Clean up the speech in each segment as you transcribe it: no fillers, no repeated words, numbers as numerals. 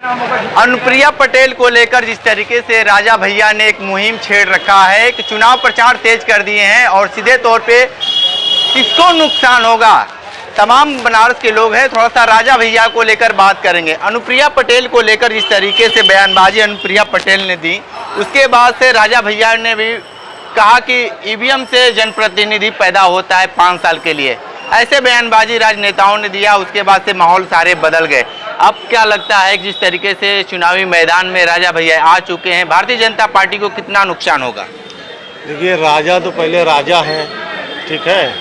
अनुप्रिया पटेल को लेकर जिस तरीके से राजा भैया ने एक मुहिम छेड़ रखा है कि चुनाव प्रचार तेज कर दिए हैं और सीधे तौर पे किसको नुकसान होगा, तमाम बनारस के लोग हैं। थोड़ा सा राजा भैया को लेकर बात करेंगे। अनुप्रिया पटेल को लेकर जिस तरीके से बयानबाजी अनुप्रिया पटेल ने दी, उसके बाद से राजा भैया ने भी कहा कि ईवीएम से जनप्रतिनिधि पैदा होता है 5 साल के लिए। ऐसे बयानबाजी राजनेताओं ने दिया, उसके बाद से माहौल सारे बदल गए। अब क्या लगता है कि जिस तरीके से चुनावी मैदान में राजा भैया आ चुके हैं, भारतीय जनता पार्टी को कितना नुकसान होगा? देखिए, राजा तो पहले राजा हैं, ठीक है,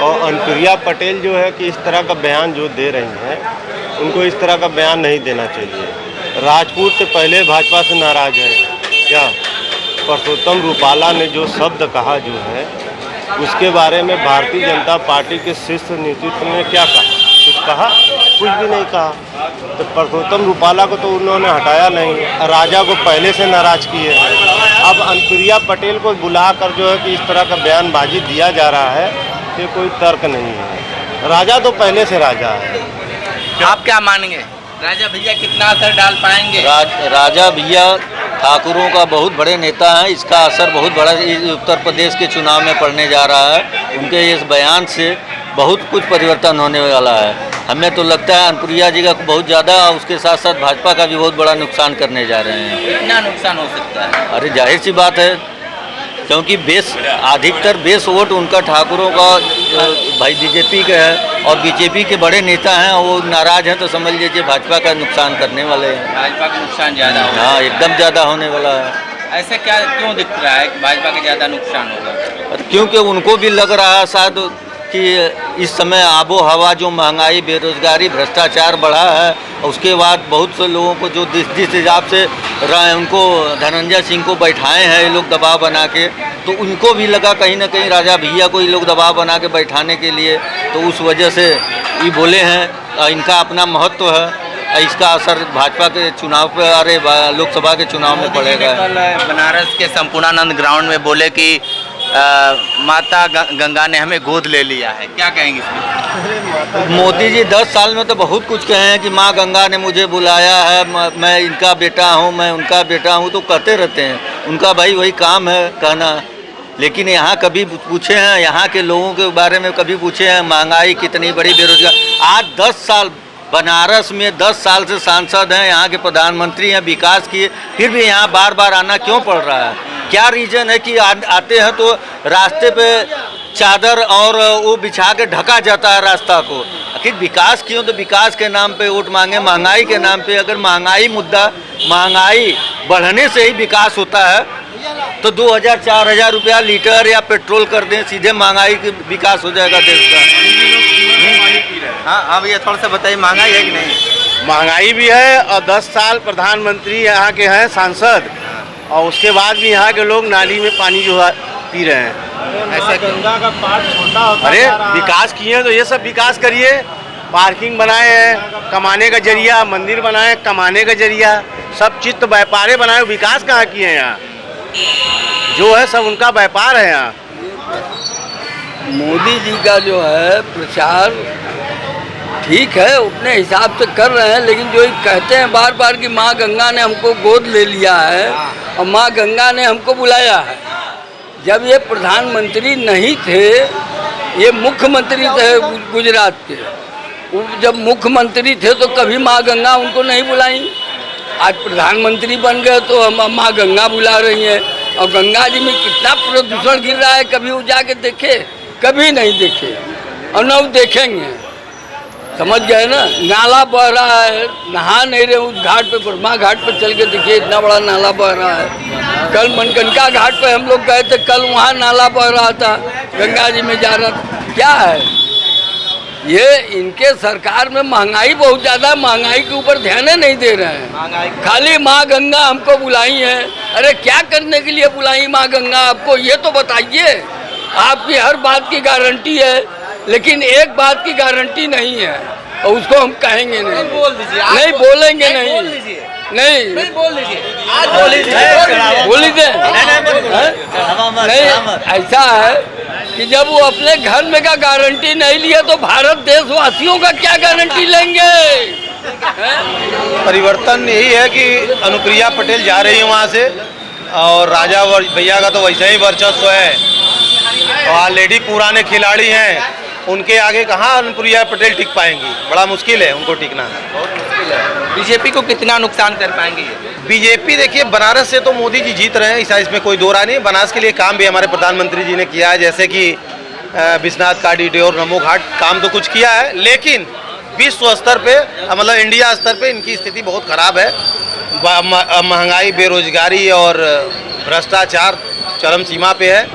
और अनुप्रिया पटेल जो है कि इस तरह का बयान जो दे रही हैं, उनको इस तरह का बयान नहीं देना चाहिए। राजपूत से पहले भाजपा से नाराज है क्या? परसोत्तम रूपाला ने जो शब्द कहा जो है, उसके बारे में भारतीय जनता पार्टी के शीर्ष नेतृत्व ने क्या कहा? कुछ कहा? कुछ भी नहीं कहा। तो परसोत्तम रूपाला को तो उन्होंने हटाया नहीं, राजा को पहले से नाराज किए हैं। अब अनुप्रिया पटेल को बुलाकर जो है कि इस तरह का बयानबाजी दिया जा रहा है, ये कोई तर्क नहीं है। राजा तो पहले से राजा है। आप क्या मानेंगे, राजा भैया कितना असर डाल पाएंगे? राजा भैया ठाकुरों का बहुत बड़े नेता हैं, इसका असर बहुत बड़ा उत्तर प्रदेश के चुनाव में पड़ने जा रहा है। उनके इस बयान से बहुत कुछ परिवर्तन होने वाला है। हमें तो लगता है अनुप्रिया जी का बहुत ज़्यादा, उसके साथ साथ भाजपा का भी बहुत बड़ा नुकसान करने जा रहे हैं। कितना नुकसान हो सकता है? अरे जाहिर सी बात है, क्योंकि अधिकतर बेस वोट उनका ठाकुरों का भाई बीजेपी का है, और बीजेपी के बड़े नेता हैं, वो नाराज हैं, तो समझ लीजिए भाजपा का नुकसान करने वाले हैं। भाजपा का नुकसान ज़्यादा होगा? हाँ, एकदम ज़्यादा होने वाला है। ऐसे क्या क्यों दिख रहा है कि भाजपा का ज़्यादा नुकसान होगा? क्योंकि उनको भी लग रहा है शायद कि इस समय आबो हवा जो महंगाई, बेरोजगारी, भ्रष्टाचार बढ़ा है, उसके बाद बहुत से लोगों को जो जिस हिसाब से उनको धनंजय सिंह को बैठाए हैं ये लोग दबाव बना के, तो उनको भी लगा कहीं ना कहीं राजा भैया को ये लोग दबाव बना के बैठाने के लिए, तो उस वजह से ये बोले हैं। इनका अपना महत्व है, इसका असर भाजपा के चुनाव पे, अरे लोकसभा के चुनाव में पड़ेगा। कल बनारस के संपूर्णानंद ग्राउंड में बोले कि माता गंगा ने हमें गोद ले लिया है, क्या कहेंगे इसमें? मोदी जी 10 साल में तो बहुत कुछ कहे हैं कि माँ गंगा ने मुझे बुलाया है, मैं इनका बेटा हूँ, मैं उनका बेटा हूँ, तो कहते रहते हैं। उनका भाई वही काम है कहना। लेकिन यहाँ कभी पूछे हैं, यहाँ के लोगों के बारे में कभी पूछे हैं महंगाई कितनी बड़ी, बेरोजगार? आज 10 साल बनारस में 10 साल से सांसद हैं, यहाँ के प्रधानमंत्री हैं, विकास किए, फिर भी यहाँ बार बार आना क्यों पड़ रहा है? क्या रीज़न है कि आते हैं तो रास्ते पे चादर और वो बिछा के ढका जाता है रास्ता को? आखिर विकास क्यों? तो विकास के नाम पे वोट मांगे, महंगाई के नाम पे। अगर महंगाई बढ़ने से ही विकास होता है तो 2000-4000 रुपया लीटर या पेट्रोल कर दें, सीधे महंगाई के विकास हो जाएगा देश का। हाँ, अब ये थोड़ा सा बताइए, महंगाई है कि नहीं? महंगाई भी है, और 10 साल प्रधानमंत्री यहाँ के हैं सांसद, और उसके बाद भी यहाँ के लोग नाली में पानी जो है पी रहे हैं। ऐसा गंगा का पार्ट छोटा होता, अरे विकास किए तो ये सब विकास करिए। पार्किंग बनाए हैं कमाने का जरिया, मंदिर बनाए कमाने का जरिया, सब चित्त व्यापारे बनाए, विकास कहाँ किए हैं? यहाँ जो है सब उनका व्यापार है। यहाँ मोदी जी का जो है प्रचार ठीक है, अपने हिसाब से कर रहे हैं, लेकिन जो कहते हैं बार बार कि माँ गंगा ने हमको गोद ले लिया है और माँ गंगा ने हमको बुलाया है। जब ये प्रधानमंत्री नहीं थे, ये मुख्यमंत्री थे गुजरात के, जब मुख्यमंत्री थे तो कभी माँ गंगा उनको नहीं बुलाई। आज प्रधानमंत्री बन गए तो हम माँ गंगा बुला रही हैं। और गंगा जी में कितना प्रदूषण गिर रहा है, कभी वो जाके देखे? कभी नहीं देखे, और न देखेंगे। समझ गए ना? नाला बह रहा है, नहा नहीं रहे उस घाट पे, ब्रह्मा घाट पे चल के देखिए, इतना बड़ा नाला बह रहा है। कल मनकनका घाट पे हम लोग गए थे, कल वहाँ नाला बह रहा था, गंगा जी में जा रहा था। क्या है ये? इनके सरकार में महंगाई बहुत ज़्यादा, महंगाई के ऊपर ध्यान नहीं दे रहे हैं। खाली माँ गंगा हमको बुलाई है। अरे क्या करने के लिए बुलाई माँ गंगा आपको, ये तो बताइए। आपकी हर बात की गारंटी है, लेकिन एक बात की गारंटी नहीं है, और उसको हम कहेंगे नहीं। बोल दीजिए, नहीं बोलेंगे, नहीं नहीं बोल दीजिए, आज बोल दीजिए। नहीं, ऐसा है कि जब वो अपने घर में का गारंटी नहीं लिए तो भारत देशवासियों का क्या गारंटी लेंगे? परिवर्तन यही है कि अनुप्रिया पटेल जा रही है वहाँ से, और राजा भैया का तो वैसे ही वर्चस्व है। और ऑलरेडी पुराने खिलाड़ी हैं, उनके आगे कहाँ अनुप्रिया पटेल टिक पाएंगी, बड़ा मुश्किल है उनको टिकना। बीजेपी को कितना नुकसान कर पाएंगे? बीजेपी देखिए, बनारस से तो मोदी जी जीत रहे हैं, ऐसा इसमें कोई दो राय नहीं। बनारस के लिए काम भी हमारे प्रधानमंत्री जी ने किया है, जैसे कि विश्वनाथ कॉरिडोर, नमो घाट, काम तो कुछ किया है, लेकिन विश्व स्तर पे, मतलब इंडिया स्तर पे इनकी स्थिति बहुत खराब है। महंगाई, बेरोजगारी और भ्रष्टाचार चरम सीमा पे है।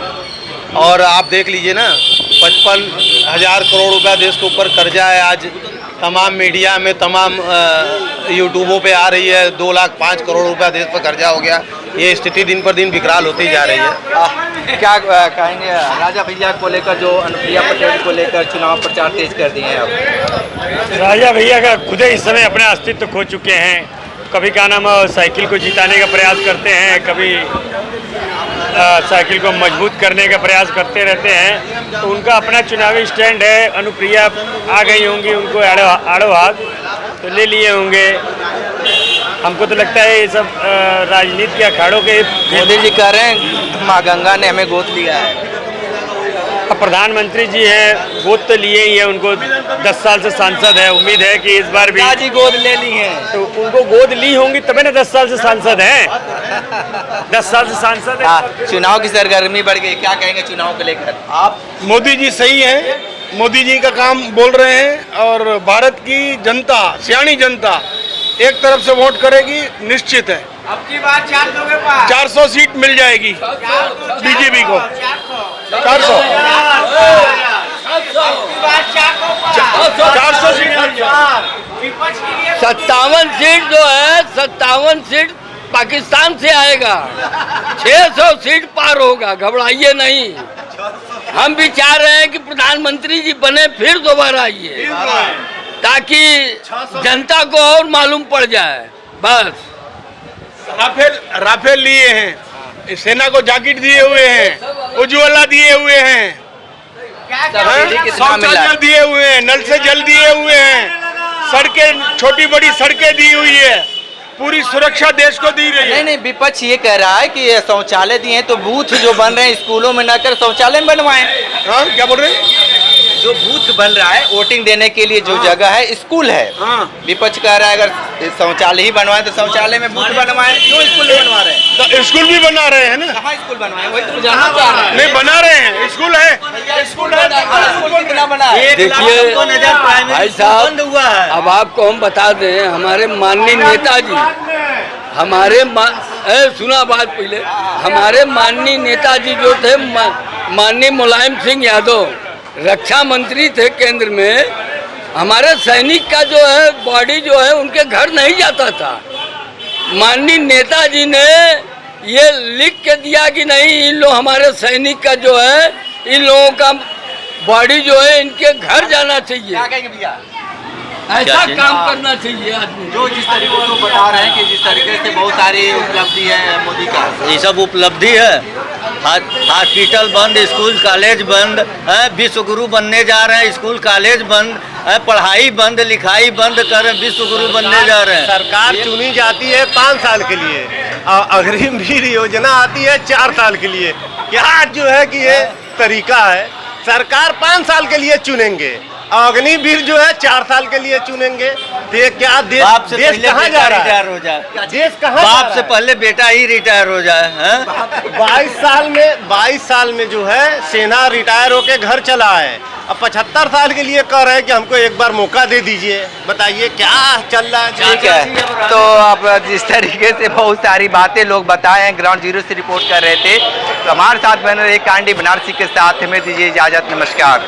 और आप देख लीजिए ना, 55,000 करोड़ रुपया देश के ऊपर कर्जा है। आज तमाम मीडिया में, तमाम यूट्यूबों पे आ रही है 2,05,000 करोड़ रुपया देश पर कर्जा हो गया। ये स्थिति दिन पर दिन विकराल होती जा रही है। क्या कहेंगे राजा भैया को लेकर, जो अनुप्रिया पटेल को लेकर चुनाव प्रचार तेज कर दिए हैं अब? राजा भैया का खुद ही इस समय अपने अस्तित्व खो चुके हैं। कभी क्या नाम साइकिल को जिताने का प्रयास करते हैं, कभी साइकिल को मजबूत करने का प्रयास करते रहते हैं। तो उनका अपना चुनावी स्टैंड है। अनुप्रिया आ गई होंगी, उनको आड़ो हाथ तो ले लिए होंगे। हमको तो लगता है ये सब राजनीति के अखाड़ों के। मोदी जी कह रहे हैं माँ गंगा ने हमें गोद लिया है। अब प्रधानमंत्री जी हैं, गोद तो लिए ही है, उनको 10 साल से सांसद है। उम्मीद है कि इस बार भी जी गोद ले ली है, तो उनको गोद ली होंगी तभी ना 10 साल से सांसद हैं। 10 साल से सांसद है। चुनाव की सरगर्मी बढ़ गई, क्या कहेंगे चुनाव को लेकर? आप मोदी जी सही हैं, मोदी जी का काम बोल रहे हैं, और भारत की जनता, सियानी जनता एक तरफ से वोट करेगी, निश्चित है। अब की बार 400 सीट मिल जाएगी बीजेपी को। 400 सीट मिल जाएगी। 57 सीट जो है, 57 सीट पाकिस्तान से आएगा। 600 सीट पार होगा, घबराइए नहीं। हम भी चाह रहे हैं कि प्रधानमंत्री जी बने, फिर दोबारा आइए, ताकि जनता को और मालूम पड़ जाए। बस राफेल लिए हैं, सेना को जैकेट दिए हुए हैं, उज्ज्वला दिए हुए हैं, शौचालय दिए हुए हैं, नल से जल दिए हुए हैं, सड़कें, छोटी बड़ी सड़कें दी हुई है, पूरी सुरक्षा देश को दी रही है। नहीं, विपक्ष ये कह रहा है कि शौचालय दिए तो बूथ जो बन रहे हैं स्कूलों में न कर शौचालय में बनवाएं। हाँ, क्या बोल रहे हैं? जो बूथ बन रहा है वोटिंग देने के लिए, जो जगह है स्कूल है, विपक्ष कह रहा है अगर शौचालय ही बनवाए तो शौचालय में बूथ बनवाए। क्यों स्कूल नहीं बनवा रहे हैं? तो स्कूल भी बना रहे हैं ना। कहाँ स्कूल बनवाए, वही तो जानना चाह रहे हैं। नहीं, बना रहे हैं, स्कूल है, स्कूल है। स्कूल कितना बना है? देखिए भाई साहब, अब आपको हम बता दें, हमारे माननीय नेताजी, सुना बात पहले, हमारे माननीय नेताजी जो थे, माननीय मुलायम सिंह यादव रक्षा मंत्री थे केंद्र में। हमारे सैनिक का जो है बॉडी जो है उनके घर नहीं जाता था। माननीय नेताजी ने ये लिख के दिया कि नहीं, इन लोग हमारे सैनिक का जो है, इन लोगों का बॉडी जो है इनके घर जाना चाहिए। क्या कहेंगे भैया? ऐसा काम करना चाहिए आदमी। जो जिस तरीके से बता रहे हैं कि जिस तरीके से बहुत सारी उपलब्धि है मोदी का, ये सब उपलब्धि है। हॉस्पिटल बंद, स्कूल कॉलेज बंद है, विश्व गुरु बनने जा रहे हैं, स्कूल कॉलेज बंद है, पढ़ाई बंद, लिखाई बंद कर रहे हैं, विश्व गुरु बनने जा रहे हैं। सरकार चुनी जाती है 5 साल के लिए, और अग्रिम वीर योजना आती है 4 साल के लिए। क्या जो है कि ये तरीका है, सरकार 5 साल के लिए चुनेंगे, अग्निवीर जो है 4 साल के लिए चुनेंगे। तो क्या देश, देश कहाँ जा रहा है? हो जाए, देश कहाँ? बाप से पहले बेटा ही रिटायर हो जाए। 22 साल में जो है सेना रिटायर होके घर चला है। अब 75 साल के लिए कह रहे हैं कि हमको एक बार मौका दे दीजिए। बताइए क्या चल रहा है? ठीक है, तो अब जिस तरीके से बहुत सारी बातें लोग बताए हैं, ग्राउंड जीरो से रिपोर्ट कर रहे थे, तो हमारे साथ बने रहे कांडी बनारसी के साथ। हमें दीजिए इजाजत, नमस्कार।